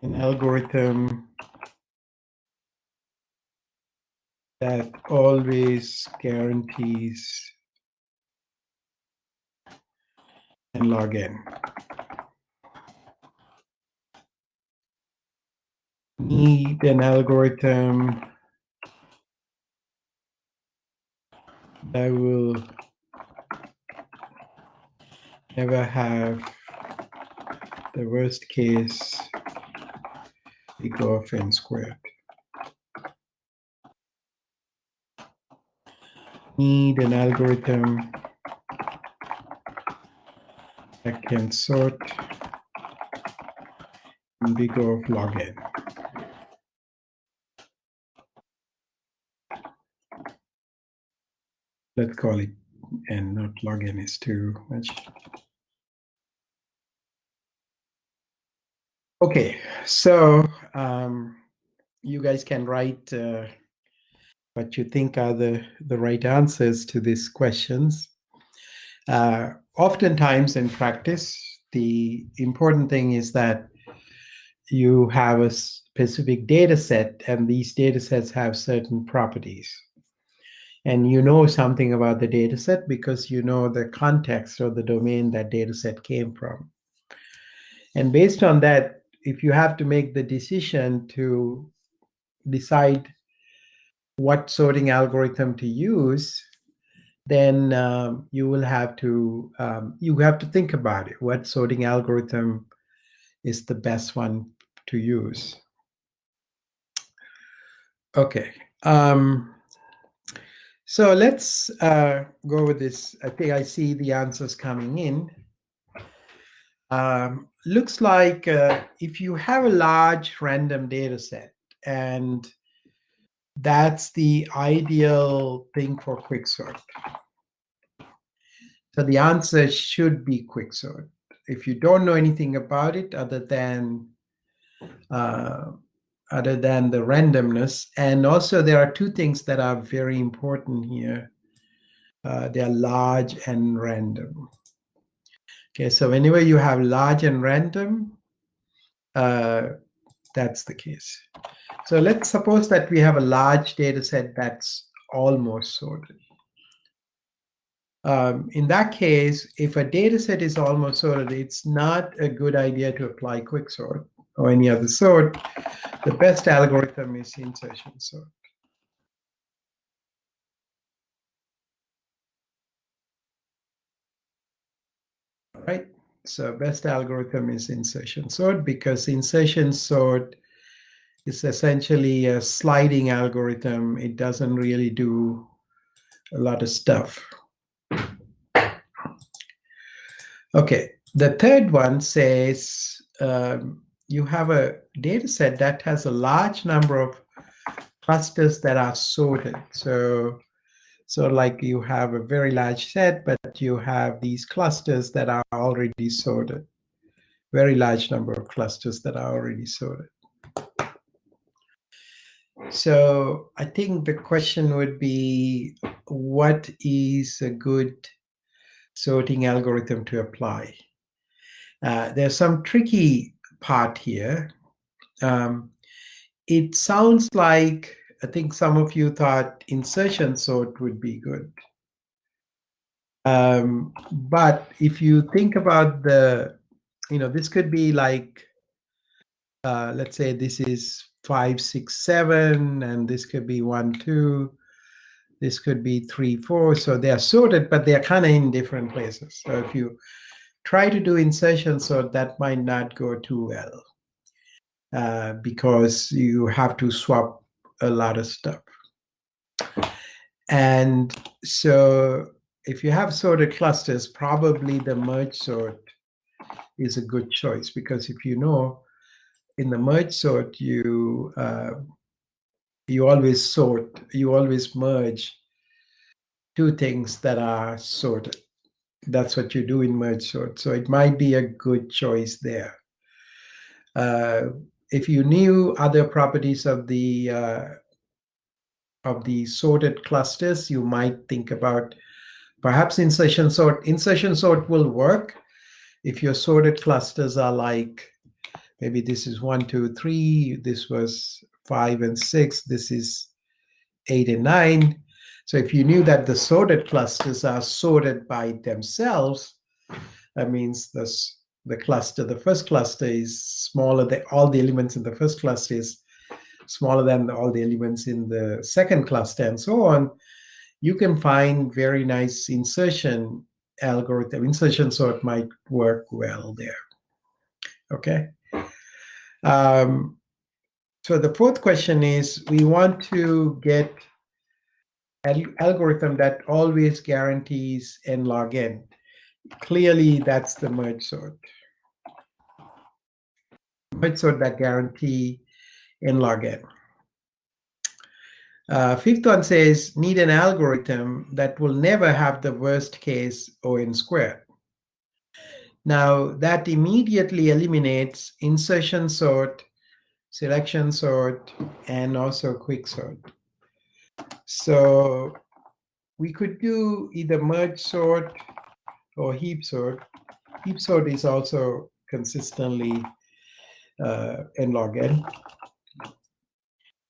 an algorithm that always guarantees n log n. Need an algorithm that will never have the worst case big O of n squared. Need an algorithm that can sort in big O of log n. Let's call it n, not log n is too much. Okay, so you guys can write what you think are the right answers to these questions. Oftentimes in practice, the important thing is that you have a specific data set, and these data sets have certain properties. And you know something about the data set because you know the context or the domain that data set came from. And based on that, if you have to make the decision to decide what sorting algorithm to use, then you have to think about it. What sorting algorithm is the best one to use? Okay. So let's go with this. I think I see the answers coming in. Looks like if you have a large random data set, and that's the ideal thing for Quicksort. So the answer should be Quicksort. If you don't know anything about it other than the randomness, and also there are two things that are very important here. They are large and random. Okay, so whenever you have large and random, that's the case. So let's suppose that we have a large data set that's almost sorted. In that case, if a data set is almost sorted, it's not a good idea to apply Quicksort or any other sort. The best algorithm is insertion sort. All right. So best algorithm is insertion sort, because insertion sort is essentially a sliding algorithm. It doesn't really do a lot of stuff. Okay, the third one says you have a data set that has a large number of clusters that are sorted. So like you have a very large set, but you have these clusters that are already sorted. Very large number of clusters that are already sorted. So I think the question would be, what is a good sorting algorithm to apply? There's some tricky part here. It sounds like, I think some of you thought insertion sort would be good. But if you think about this could be like, let's say this is 5, 6, 7, and this could be 1, 2. This could be 3, 4. So they are sorted, but they are kind of in different places. So if you try to do insertion sort, that might not go too well, because you have to swap a lot of stuff. And so if you have sorted clusters, probably the merge sort is a good choice, because if you know in the merge sort, you always merge two things that are sorted. That's what you do in merge sort. So it might be a good choice there. If you knew other properties of the sorted clusters, you might think about perhaps insertion sort. Insertion sort will work if your sorted clusters are like, maybe this is 1, 2, 3, this was 5 and 6, this is 8 and 9. So if you knew that the sorted clusters are sorted by themselves, that means the first cluster is smaller than all the elements in the first cluster is smaller than all the elements in the second cluster, and so on. You can find very nice insertion algorithm. Insertion sort might work well there. Okay. So the fourth question is, we want to get an algorithm that always guarantees n log n. Clearly, that's the merge sort. Merge sort that guarantee n log n. Fifth one says, need an algorithm that will never have the worst case O(n) squared. Now, that immediately eliminates insertion sort, selection sort, and also quicksort. So we could do either merge sort or heap sort. Heap sort is also consistently n log n.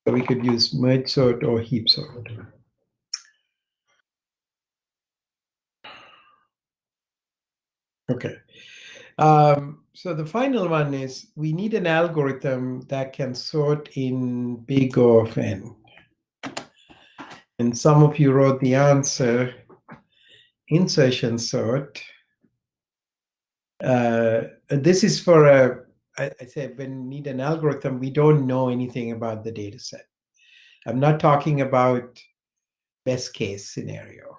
So we could use merge sort or heap sort. Okay. So the final one is, we need an algorithm that can sort in big O of n. And some of you wrote the answer, insertion sort. This is for I said when we need an algorithm, we don't know anything about the data set. I'm not talking about best case scenario.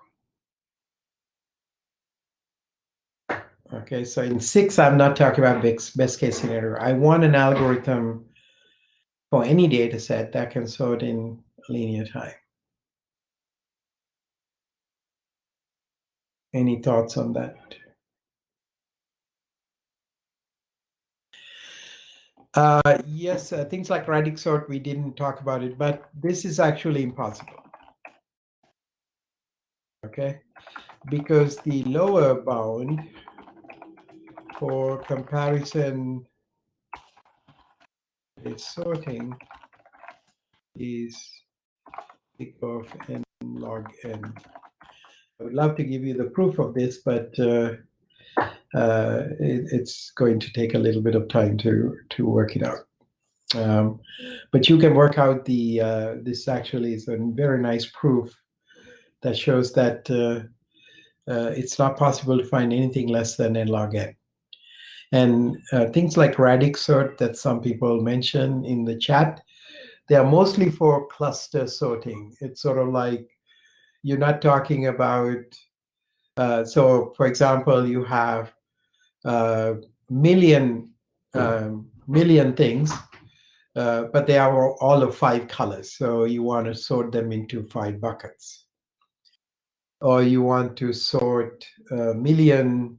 Okay, so in 6, I'm not talking about best case scenario. I want an algorithm for any data set that can sort in linear time. Any thoughts on that? Yes, things like radic sort, we didn't talk about it, but this is actually impossible. Okay, because the lower bound for comparison is sorting is big of n log n. I would love to give you the proof of this, but it's going to take a little bit of time to work it out. But you can work out the this actually is a very nice proof that shows that it's not possible to find anything less than n log n. And things like radic sort that some people mention in the chat, they are mostly for cluster sorting. It's sort of like you're not talking about, so for example, you have million things, but they are all of 5 colors. So you want to sort them into 5 buckets. Or you want to sort a million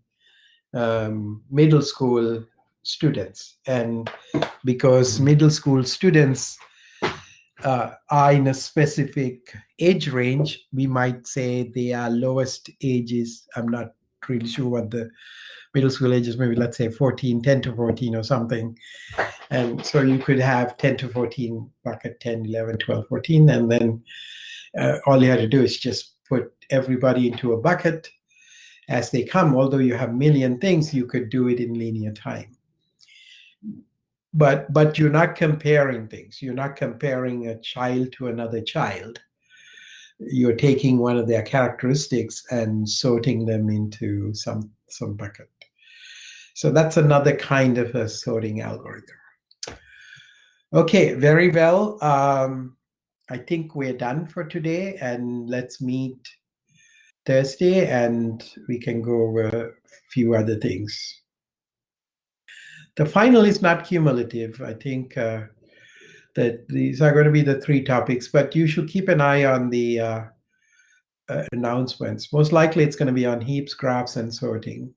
middle school students. And because middle school students are in a specific age range, we might say their lowest ages, I'm not really sure what the middle school ages, maybe let's say 14, 10 to 14 or something. And so you could have 10 to 14 bucket, 10, 11, 12, 14. And then all you had to do is just put everybody into a bucket as they come. Although you have a million things, you could do it in linear time. But you're not comparing things. You're not comparing a child to another child. You're taking one of their characteristics and sorting them into some bucket. So that's another kind of a sorting algorithm. Okay, very well. I think we're done for today, and let's meet Thursday and we can go over a few other things. The final is not cumulative. I think that these are going to be the 3 topics, but you should keep an eye on the announcements. Most likely it's going to be on heaps, graphs, and sorting.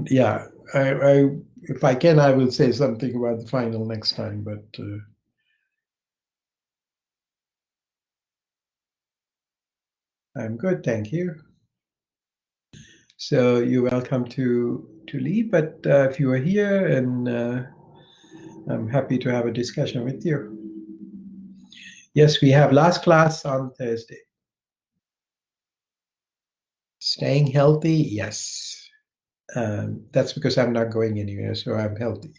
Yeah, if I can, I will say something about the final next time, but I'm good, thank you. So you're welcome to leave, but if you are here, and I'm happy to have a discussion with you. Yes, we have last class on Thursday. Staying healthy, yes. That's because I'm not going anywhere, so I'm healthy.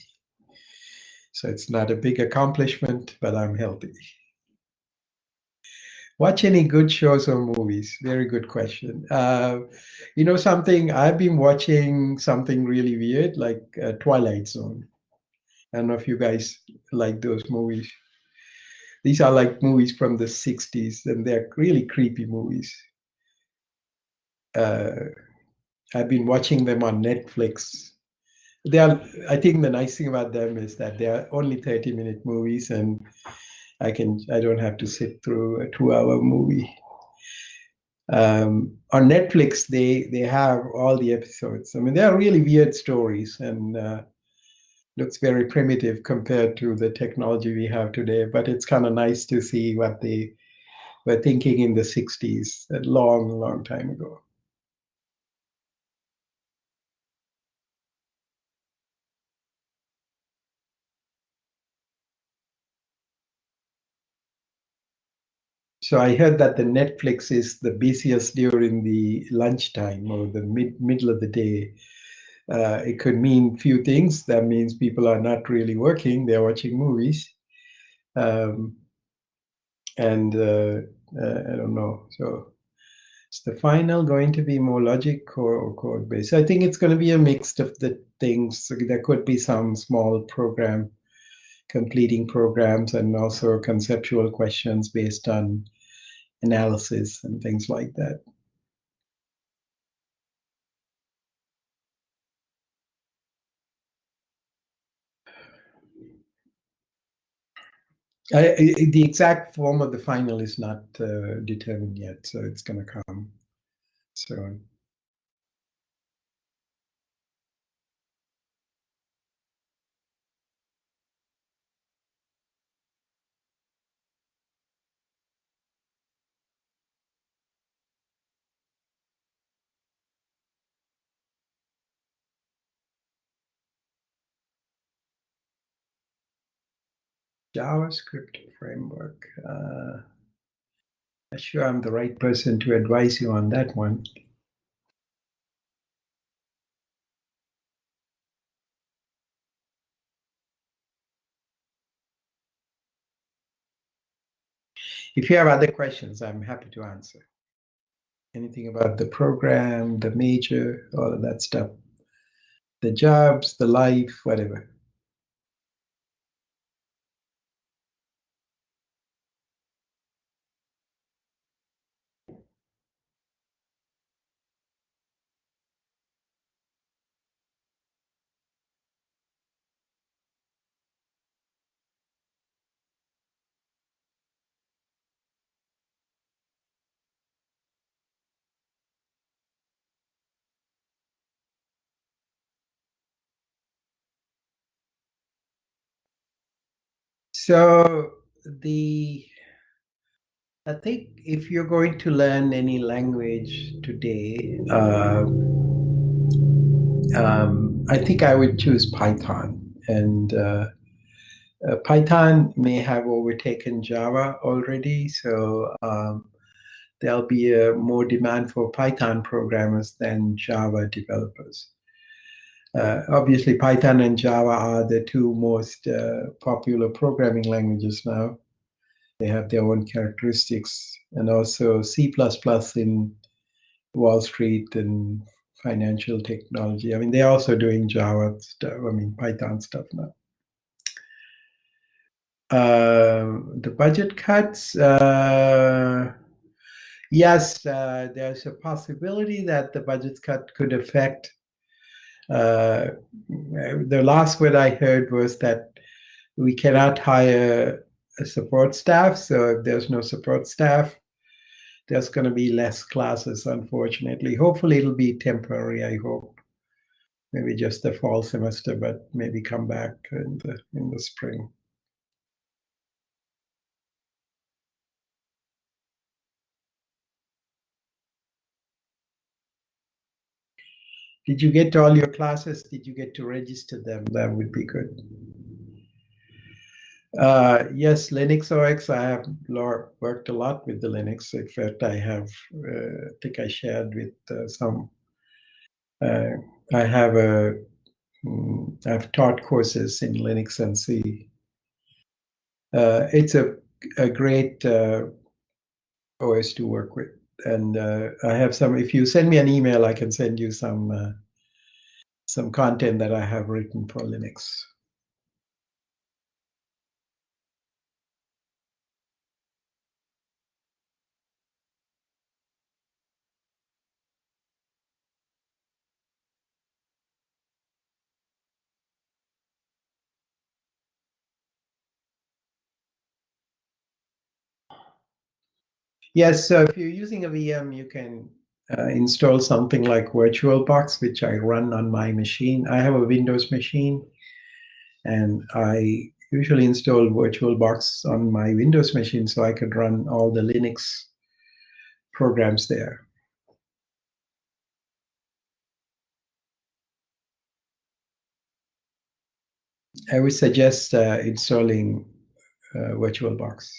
So it's not a big accomplishment, but I'm healthy. Watch any good shows or movies? Very good question. You know something? I've been watching something really weird, like Twilight Zone. I don't know if you guys like those movies. These are like movies from the 60s, and they're really creepy movies. I've been watching them on Netflix. I think the nice thing about them is that they are only 30-minute movies, and I don't have to sit through a 2-hour movie. On Netflix, they have all the episodes. I mean, they are really weird stories, and looks very primitive compared to the technology we have today. But it's kind of nice to see what they were thinking in the 60s, a long, long time ago. So I heard that the Netflix is the busiest during the lunchtime or the middle of the day. It could mean few things. That means people are not really working; they're watching movies, and I don't know. So Is the final going to be more logic or code based? I think it's going to be a mix of the things. So there could be some small program completing programs and also conceptual questions based on analysis and things like that. The exact form of the final is not determined yet, so it's going to come soon. JavaScript framework. Not sure I'm the right person to advise you on that one. If you have other questions, I'm happy to answer. Anything about the program, the major, all of that stuff, the jobs, the life, whatever. So I think if you're going to learn any language today, I think I would choose Python. And Python may have overtaken Java already, so there'll be more demand for Python programmers than Java developers. Obviously, Python and Java are the two most popular programming languages now. They have their own characteristics, and also C++ in Wall Street and financial technology. I mean, they're also doing Java stuff, Python stuff now. The budget cuts, yes, there's a possibility that the budget cut could affect. The last word I heard was that we cannot hire a support staff. So if there's no support staff, there's going to be less classes, unfortunately. Hopefully, it'll be temporary, I hope. Maybe just the fall semester, but maybe come back in the spring. Did you get to all your classes? Did you get to register them? That would be good. Yes, Linux OX. I have worked a lot with the Linux. In fact, I think I shared with some. I have I've taught courses in Linux and C. It's a great OS to work with, and I have some. If you send me an email, I can send you some content that I have written for Linux. Yes, so if you're using a VM, you can install something like VirtualBox, which I run on my machine. I have a Windows machine, and I usually install VirtualBox on my Windows machine so I could run all the Linux programs there. I would suggest installing VirtualBox.